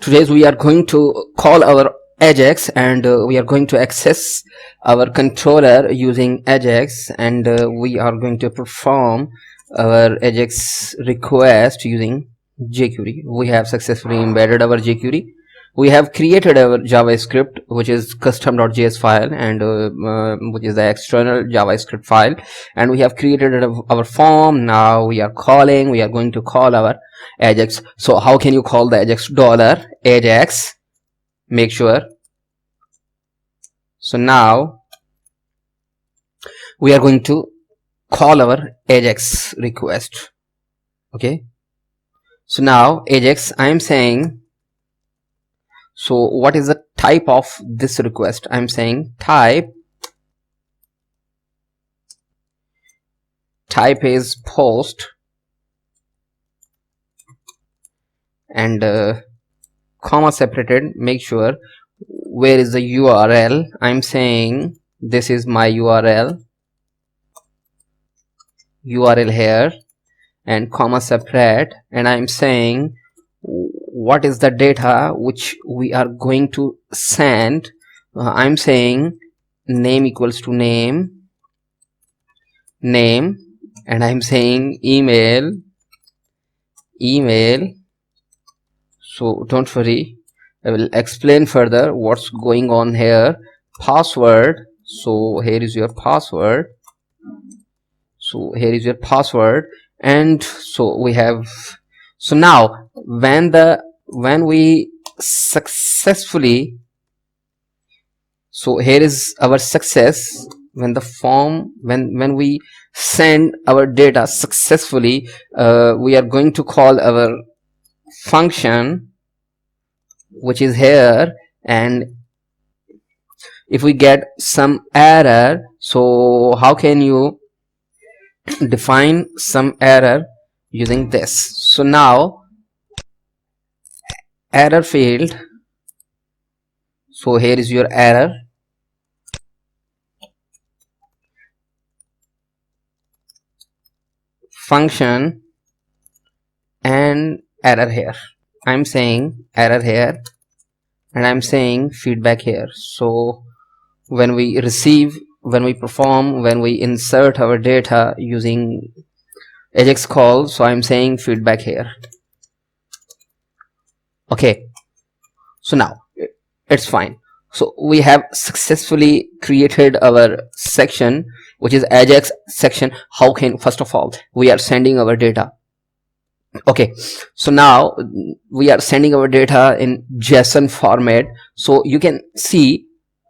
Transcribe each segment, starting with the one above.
Today we are going to call our Ajax, and we are going to access our controller using Ajax, and we are going to perform our Ajax request using jQuery. We have successfully embedded our jQuery. We have created our JavaScript, which is custom.js file, and which is the external JavaScript file, and we have created our form. Now we are going to call our Ajax. So how can you call the Ajax? $Ajax, make sure. So now we are going to call our Ajax request. Okay, so now Ajax, I am saying, so what is the type of this request? I'm saying type is post, and comma separated. Make sure where is the URL. I'm saying this is my URL here, and comma separate, and I'm saying what is the data which we are going to send. I'm saying name equals to name, and I'm saying email. So don't worry, I will explain further what's going on here. Password, so here is your password. And so we have, so now when we successfully, so here is our success. When the form, when we send our data successfully, we are going to call our function, which is here, and if we get some error, so how can you define some error using this? So now error field, so here is your error, function, and error here. I'm saying error here, and I'm saying feedback here. So when we receive, when we perform, when we insert our data using Ajax call, so I'm saying feedback here. Okay, so now it's fine. So we have successfully created our section, which is Ajax section. How can, first of all, we are sending our data. Okay, so now we are sending our data in JSON format. So you can see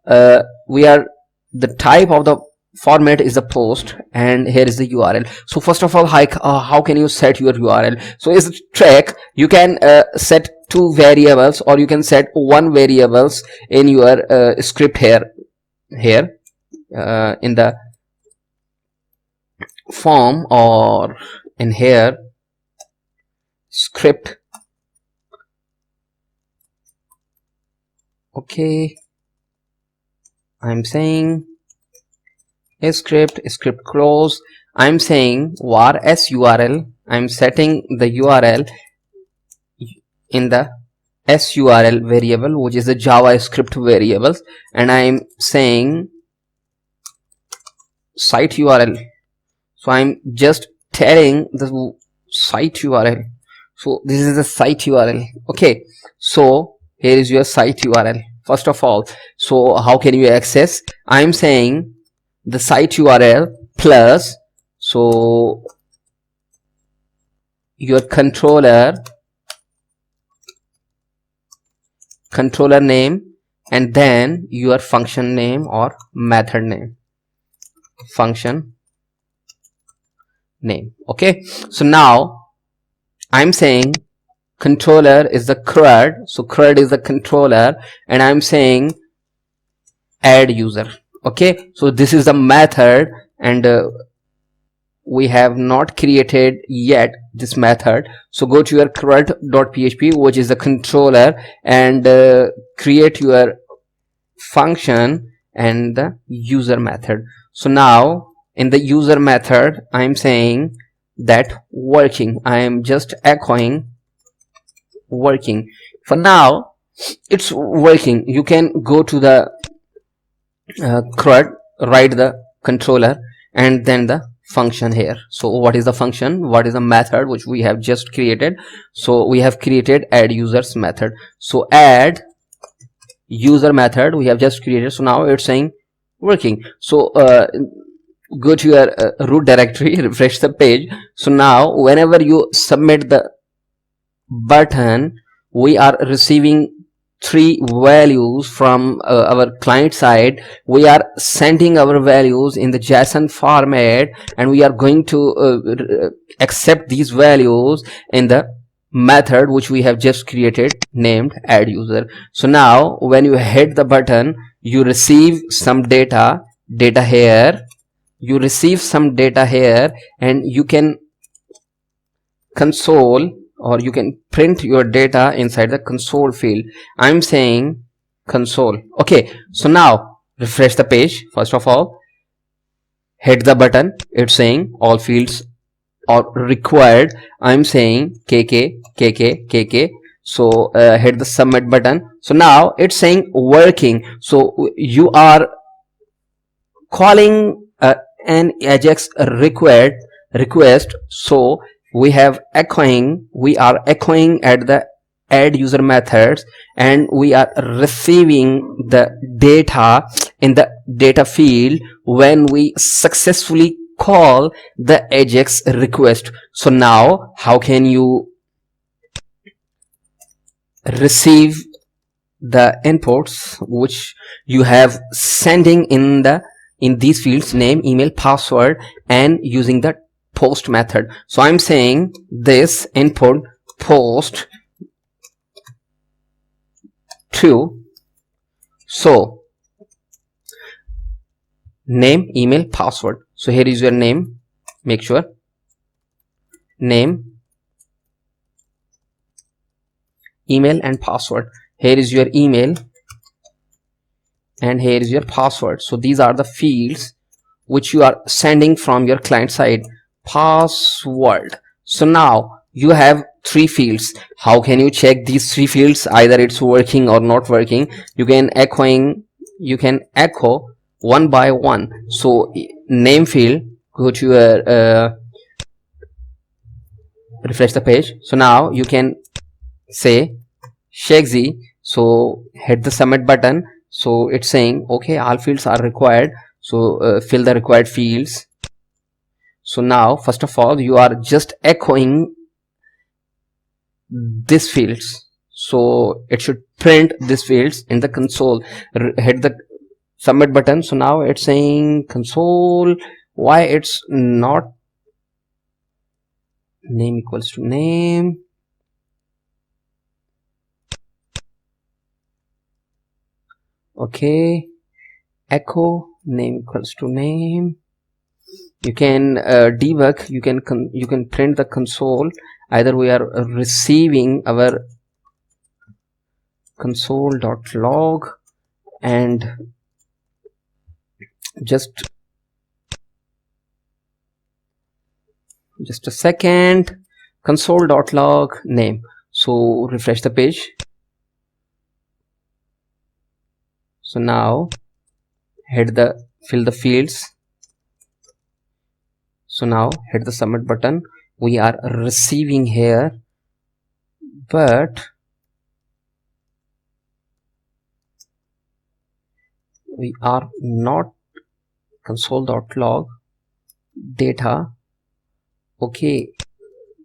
we are, the type of the format is the post, and here is the URL. So first of all, how can you set your URL? So is a track, you can set 2 variables, or you can set 1 variables in your script here in the form, or in here script. Okay, I'm saying a script close. I'm saying var surl. I'm setting the URL in the surl variable, which is the JavaScript variables, and I'm saying site URL. So I'm just telling the site URL. So this is the site URL. Okay, so here is your site URL first of all. So how can you access? I'm saying the site URL plus, so your controller name, and then your function name or method name, function name. Okay, so now I'm saying controller is the Crud, so Crud is the controller, and I'm saying add user. Okay, so this is the method, and we have not created yet this method. So go to your crud.php, which is the controller, and create your function and the user method. So now in the user method, I'm saying that working, I am just echoing working. For now it's working. You can go to the Crud, write the controller and then the function here. So what is the function? What is the method which we have just created? So we have created add users method. So add user method we have just created. So now it's saying working. So go to your root directory, refresh the page. So now whenever you submit the button, we are receiving 3 values from our client side. We are sending our values in the JSON format, and we are going to accept these values in the method which we have just created named add user. So now when you hit the button, you receive some data here. You receive some data here, and you can console, or you can print your data inside the console field. I'm saying console. Okay, so now refresh the page. First of all, hit the button. It's saying all fields are required. I'm saying KK. So hit the submit button. So now it's saying working. So you are calling an Ajax request. So we are echoing at the add user methods, and we are receiving the data in the data field when we successfully call the Ajax request. So now how can you receive the inputs which you have sending in these fields: name, email, password, and using the post method? So I'm saying this input post to, so name, email, password. So here is your name. Make sure name, email, and password. Here is your email and here is your password. So these are the fields which you are sending from your client side. Password. So now you have 3 fields. How can you check these 3 fields? Either it's working or not working. You can echo one by one. So name field, go to your refresh the page. So now you can say Shakesy. So hit the submit button. So it's saying okay, all fields are required. So fill the required fields. So now first of all, you are just echoing these fields. So it should print these fields in the console. Hit the submit button. So now it's saying console. Why it's not name equals to name? Okay, echo name equals to name. You can debug. You can print the console. Either we are receiving our console.log, and just a second, console.log name. So refresh the page. So now fill the fields. So now hit the submit button. We are receiving here, but we are not console.log data. Okay,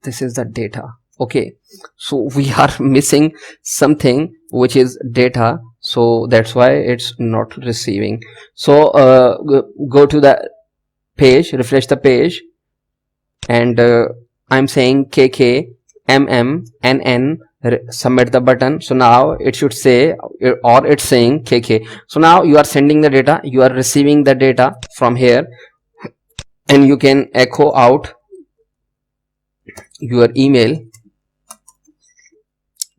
this is the data. Okay, so we are missing something which is data, so that's why it's not receiving. So go to the page, refresh the page, and I'm saying KKMMNN, submit the button. So now it should say, or it's saying KK. So now you are sending the data, you are receiving the data from here, and you can echo out your email.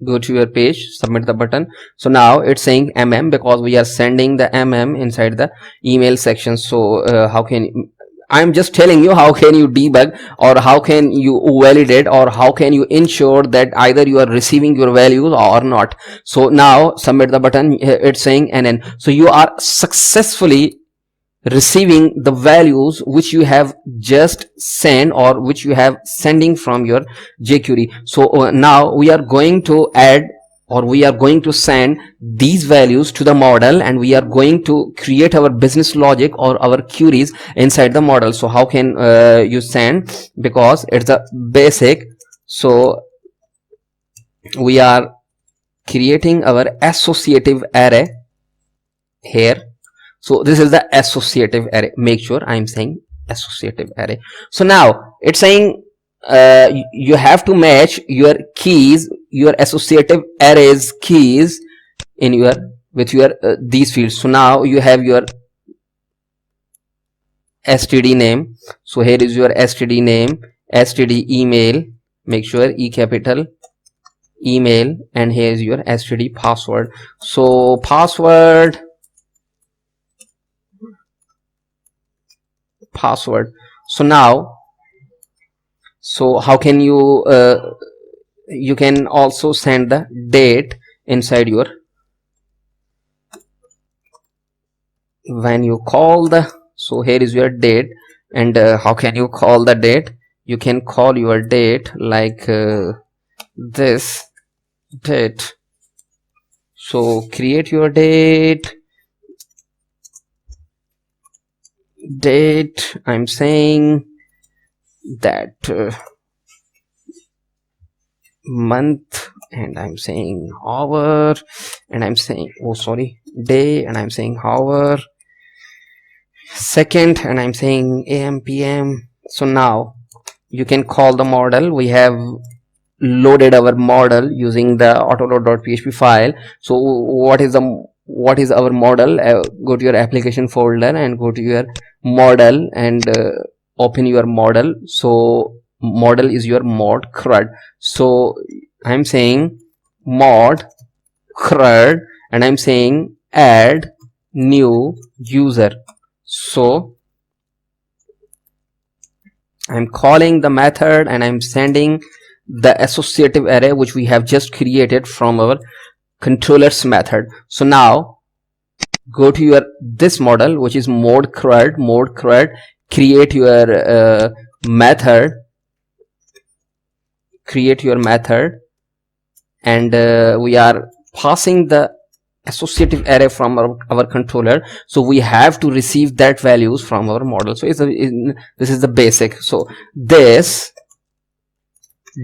Go to your page, submit the button. So now it's saying MM because we are sending the MM inside the email section. So how can I'm just telling you how can you debug, or how can you validate, or how can you ensure that either you are receiving your values or not. So now submit the button. It's saying NN. So you are successfully receiving the values which you have just sent, or which you have sending from your jQuery. So now we are going to add, or we are going to send these values to the model, and we are going to create our business logic or our queries inside the model. So how can you send, because it's a basic. So we are creating our associative array here. So this is the associative array. Make sure I'm saying associative array. So now it's saying you have to match your keys, your associative arrays keys in your with your these fields. So now you have your std name. So here is your std name, std email. Make sure e capital email, and here is your std password. So password. So now, so how can you you can also send the date inside your, when you call the, so here is your date, and how can you call the date? You can call your date like this date. So create your date, I'm saying that month, and I'm saying hour, and I'm saying, oh sorry, day, and I'm saying hour, second, and I'm saying AM PM. So now you can call the model. We have loaded our model using the autoload.php file. So what is our model? Go to your application folder and go to your model, and open your model. So model is your mod crud. So I'm saying mod crud, and I'm saying add new user. So I'm calling the method, and I'm sending the associative array which we have just created from our controllers method. So now go to your this model, which is mod crud, create your method, and we are passing the associative array from our controller. So we have to receive that values from our model. So this is the basic. So this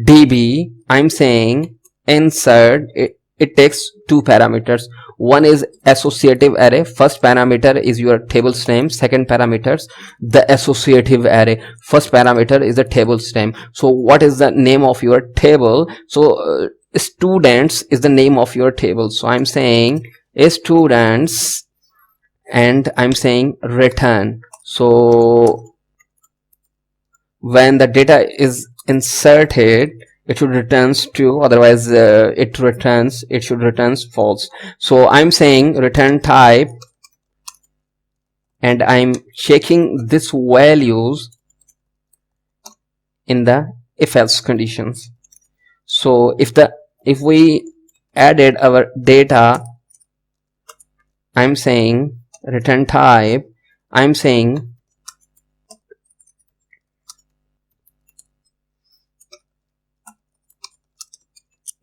db, I'm saying insert, it takes two parameters. One is associative array. First parameter is your table's name. Second parameters the associative array. First parameter is the table's name. So what is the name of your table? So students is the name of your table. So I'm saying students, and I'm saying return. So when the data is inserted, it should returns true, otherwise it should returns false. So I'm saying return type, and I'm checking this values in the if else conditions. So if we added our data, I'm saying return type, I'm saying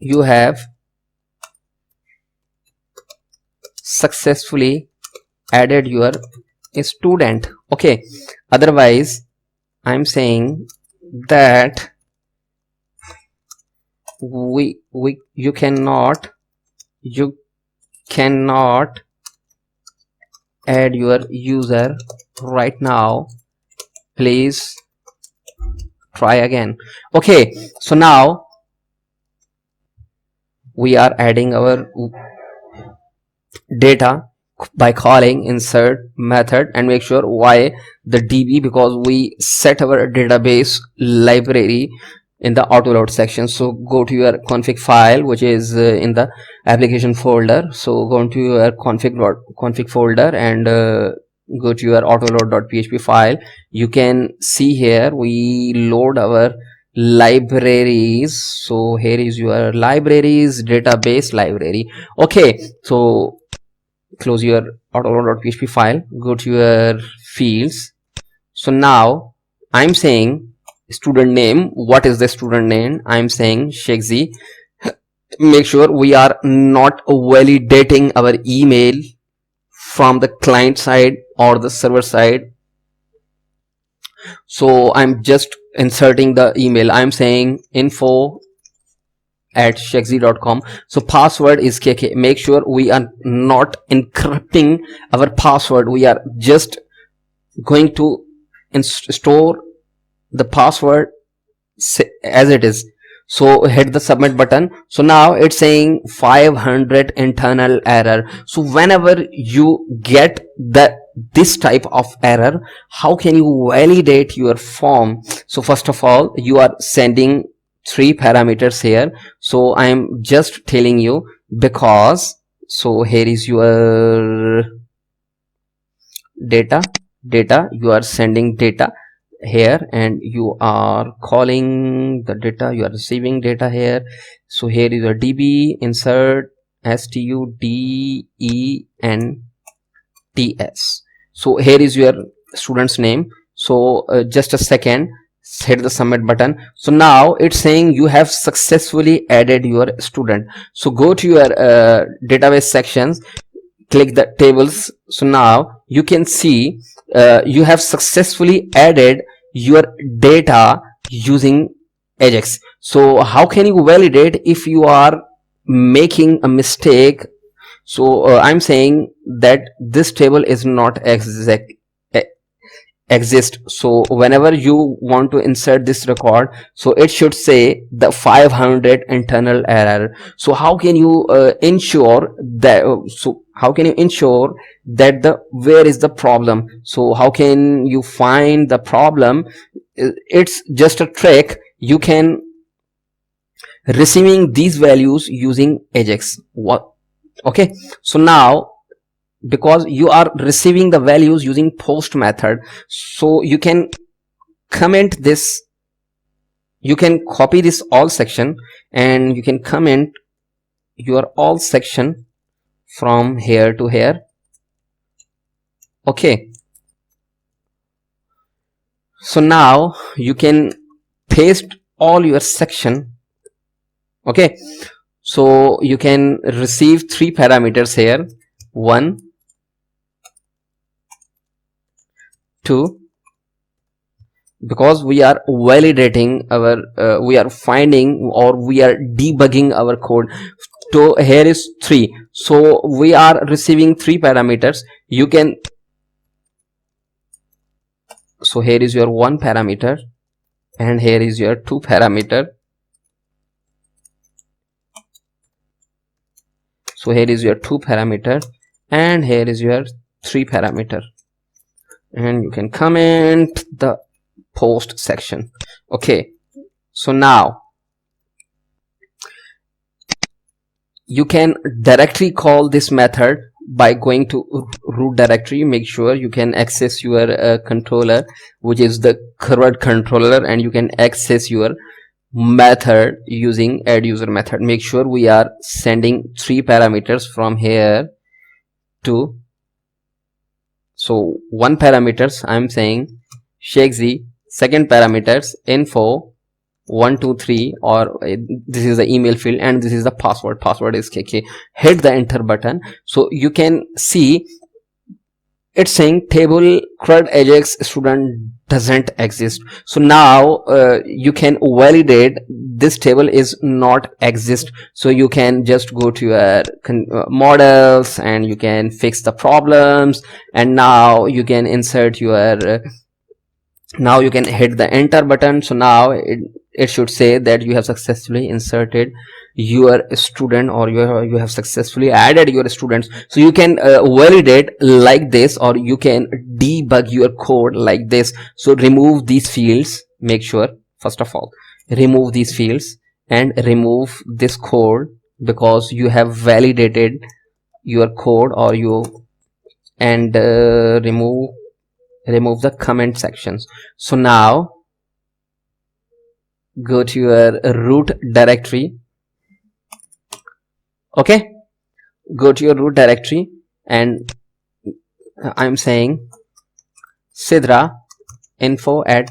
you have successfully added your student. Okay, otherwise I'm saying that you cannot add your user right now, please try again. Okay, so now we are adding our data by calling insert method, and make sure why the db, because we set our database library in the autoload section. So go to your config file, which is in the application folder. So go into your config folder, and go to your autoload.php file. You can see here we load our libraries. So here is your libraries database library. Okay, so close your autoload.php file, go to your fields. So now I'm saying student name. What is the student name? I'm saying Shekzi. Make sure we are not validating our email from the client side or the server side. So I'm just inserting the email. I'm saying info@shekzi.com. So password is KK. Make sure we are not encrypting our password. We are just going to store the password as it is. So hit the submit button. So now it's saying 500 internal error. So whenever you get this type of error, how can you validate your form? So first of all, you are sending 3 parameters here. So I am just telling you, because so here is your data, you are sending data here and you are calling the data, you are receiving data here. So here is your db insert students. So here is your student's name. So just a second, hit the submit button. So now it's saying you have successfully added your student. So go to your database sections, click the tables. So now you can see you have successfully added your data using Ajax. So how can you validate if you are making a mistake? So I'm saying that this table is not exist. So whenever you want to insert this record, so it should say the 500 internal error. So how can you ensure that how can you ensure that where is the problem? So how can you find the problem? It's just a trick. You can receiving these values using Ajax. What? Okay, so now because you are receiving the values using post method, so you can comment this, you can copy this all section and you can comment your all section from here to here. Okay, so now you can paste all your section. Okay, so you can receive 3 parameters here, 1, 2, because we are validating our we are finding or we are debugging our code. So here is 3. So we are receiving 3 parameters. You can, so here is your 1 parameter and here is your 2 parameter. So here is your 2 parameter and here is your 3 parameter, and you can comment the post section. Okay, so now you can directly call this method by going to root directory. Make sure you can access your controller, which is the Crud controller, and you can access your method using add user method. Make sure we are sending 3 parameters from here to, so 1 parameters I'm saying Shekzi, second parameters info 123, or this is the email field and this is the password is KK. Hit the enter button. So you can see it's saying table Crud Ajax student doesn't exist. So now you can validate this table is not exist. So you can just go to your models and you can fix the problems, and now you can insert your now you can hit the enter button. So now it should say that you have successfully inserted your student, or you have successfully added your students. So you can validate like this, or you can debug your code like this. So remove these fields. Make sure first of all remove these fields and remove this code, because you have validated your code, or you and remove the comment sections. So now go to your root directory. Okay, go to your root directory, and I'm saying Sidra info at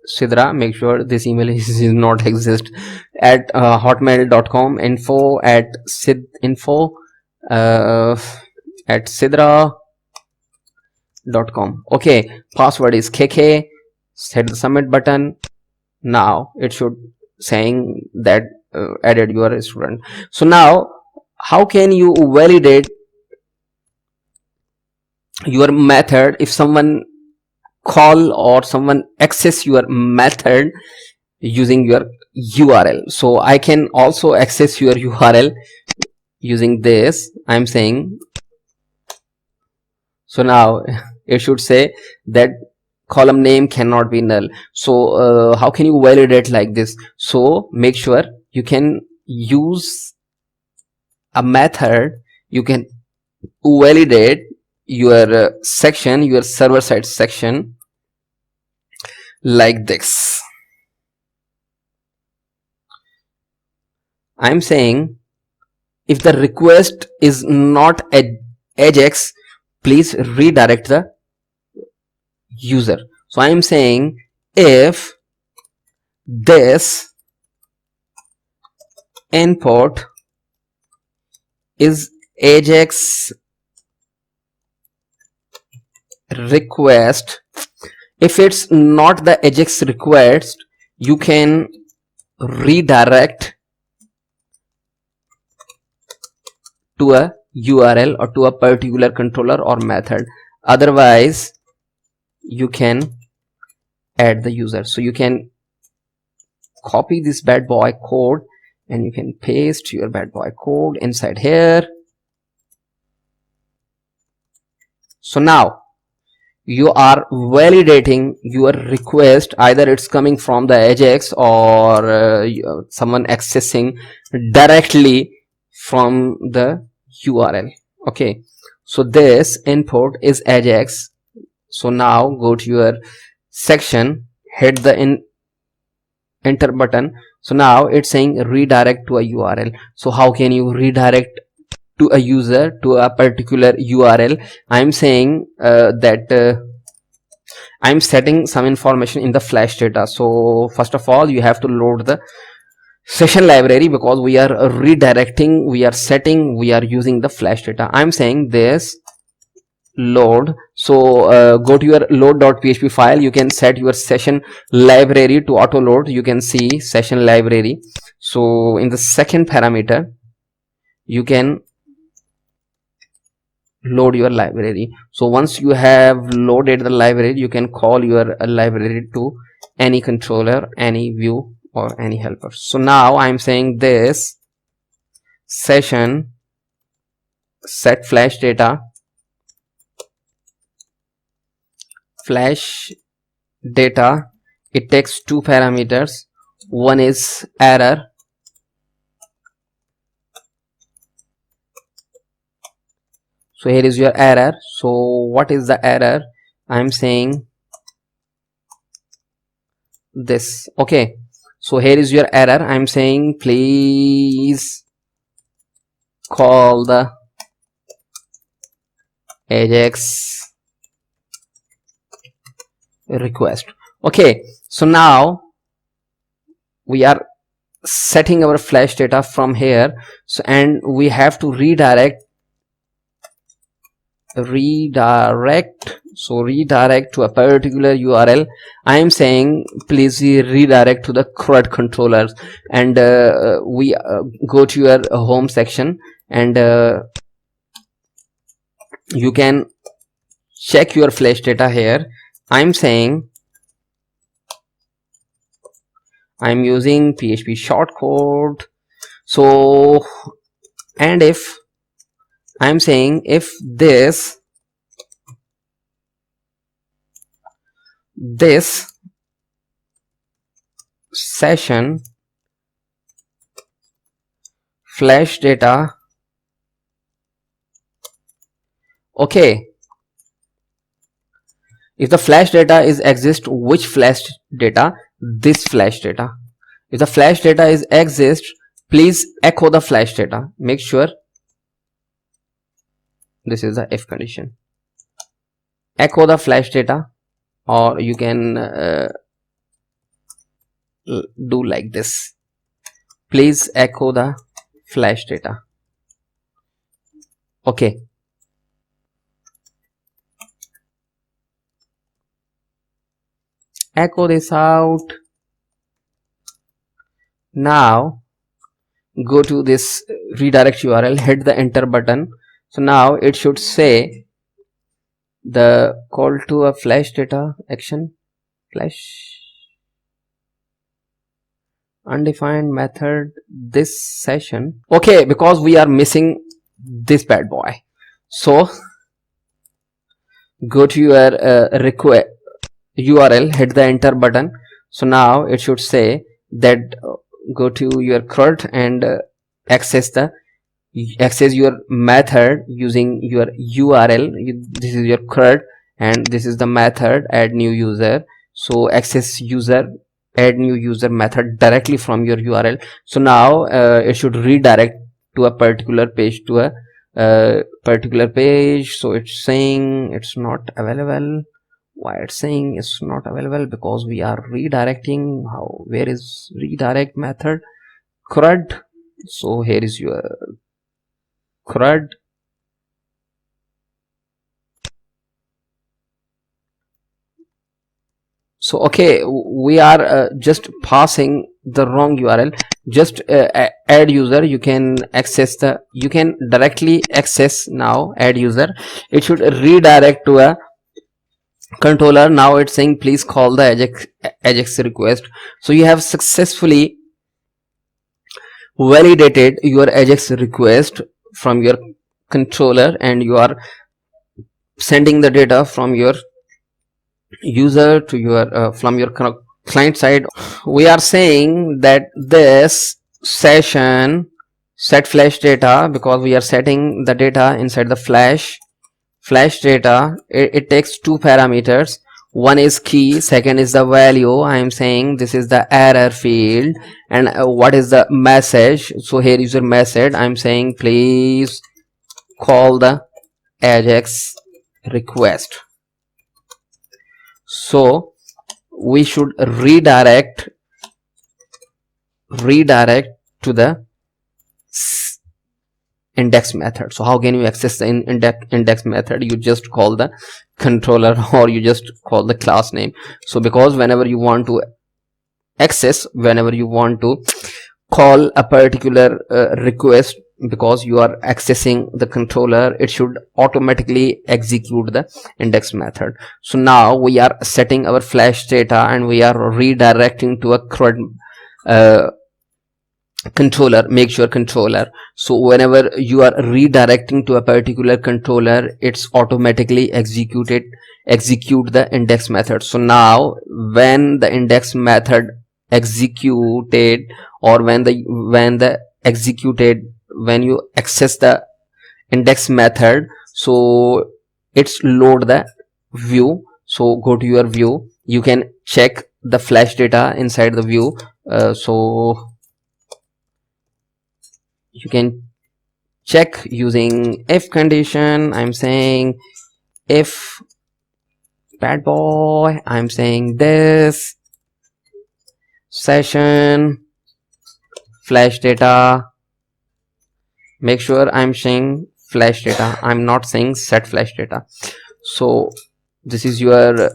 Sidra, make sure this email is not exist, at hotmail.com, info at info at sidra.com. Okay, password is kk. Hit the submit button. Now it should saying that added you are a student. So now how can you validate your method if someone call or someone access your method using your URL? So I can also access your URL using this. I'm saying, so now it should say that column name cannot be null. So how can you validate like this? So make sure you can use a method, you can validate your section, your server side section, like this. I'm saying if the request is not Ajax, please redirect the user. So I'm saying if this input is Ajax request, if it's not the Ajax request, you can redirect to a URL or to a particular controller or method. Otherwise you can add the user. So you can copy this bad boy code and you can paste your bad boy code inside here. So now you are validating your request, either it's coming from the Ajax or someone accessing directly from the URL. Okay, so this input is Ajax. So now go to your section, hit the enter button. So now it's saying redirect to a URL. So how can you redirect to a user to a particular URL? I'm saying that I'm setting some information in the flash data. So first of all you have to load the session library, because we are redirecting, we are using the flash data. I'm saying this load. So go to your load.php file, you can set your session library to auto load. You can see session library. So in the second parameter you can load your library. So once you have loaded the library, you can call your library to any controller, any view or any helper. So now I'm saying this session set flash data, it takes two parameters. One is error, so here is your error. So what is the error? I'm saying this. Okay, so here is your error. I'm saying please call the Ajax request. Okay, so now we are setting our flash data from here. So and we have to redirect, so redirect to a particular URL. I am saying please redirect to the Crud controllers, and we go to your home section, and you can check your flash data here. I'm saying I'm using PHP shortcode. So and if I'm saying if this session flash data, okay, If the flash data is exist, which flash data? This flash data. If the flash data is exist, please echo the flash data. Make sure this is the if condition. Echo the flash data, or you can do like this. Please echo the flash data. Okay. Echo this out. Now go to this redirect URL, hit the enter button. So now it should say the call to a flash data action, flash undefined method, this session. Okay, because we are missing this bad boy. So go to your request URL, hit the enter button. So now it should say that go to your Crud and access your method using your URL. This is your Crud and this is the method add new user. So access user add new user method directly from your URL. So now it should redirect to a particular page, to a particular page. So it's saying it's not available. Why it's saying it's not available? Because we are redirecting. Where is redirect method? Crud. So here is your Crud. So okay, we are just passing the wrong URL. Just add user. You can directly access now add user. It should redirect to a controller. Now it's saying please call the Ajax request. So you have successfully validated your Ajax request from your controller and you are sending the data from your user to your from your client side. We are saying that this session set flash data, because we are setting the data inside the flash data. It takes two parameters. One is key, second is the value. I am saying this is the error field, and what is the message? So here is your message. I am saying please call the Ajax request. So we should redirect to the index method. So how can you access the index method? You just call the controller or you just call the class name. So because whenever you want to access, whenever you want to call a particular request, because you are accessing the controller, it should automatically execute the index method. So now we are setting our flash data and we are redirecting to a Crud controller. Make sure controller. So whenever you are redirecting to a particular controller, it's automatically execute the index method. So now when the index method executed, or when you access the index method, so it's load the view. So go to your view, you can check the flash data inside the view. So you can check using if condition. I'm saying if bad boy, I'm saying this session flash data. Make sure I'm saying flash data, I'm not saying set flash data. So this is your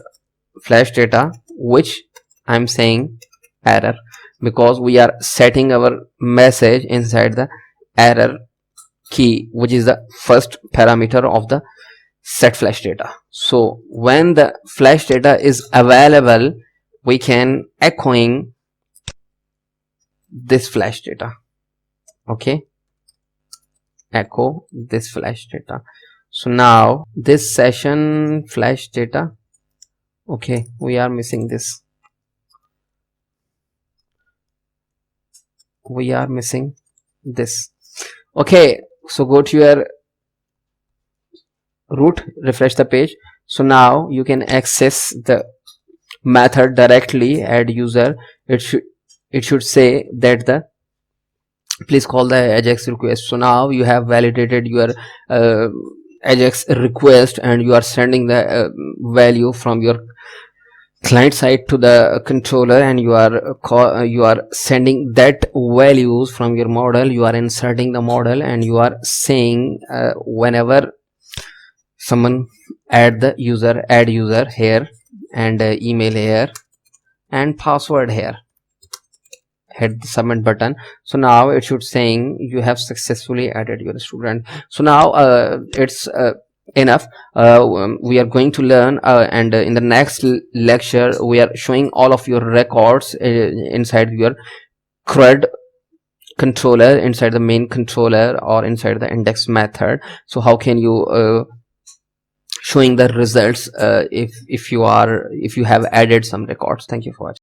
flash data, which I'm saying error, because we are setting our message inside the error key, which is the first parameter of the set flash data. So when the flash data is available, we can echoing this flash data. Okay, echo this flash data. So now this session flash data, okay, we are missing this, okay. So go to your root, refresh the page. So now you can access the method directly. Add user, it should say that the please call the Ajax request. So now you have validated your uh, Ajax request, and you are sending the value from your client side to the controller, and you are sending that values from your model. You are inserting the model, and you are saying whenever someone add user here, and email here, and password here, hit the submit button. So now it should saying you have successfully added your student. So now it's enough. We are going to learn, and in the next lecture we are showing all of your records inside your Crud controller, inside the main controller, or inside the index method. So how can you showing the results if you have added some records. Thank you for watching.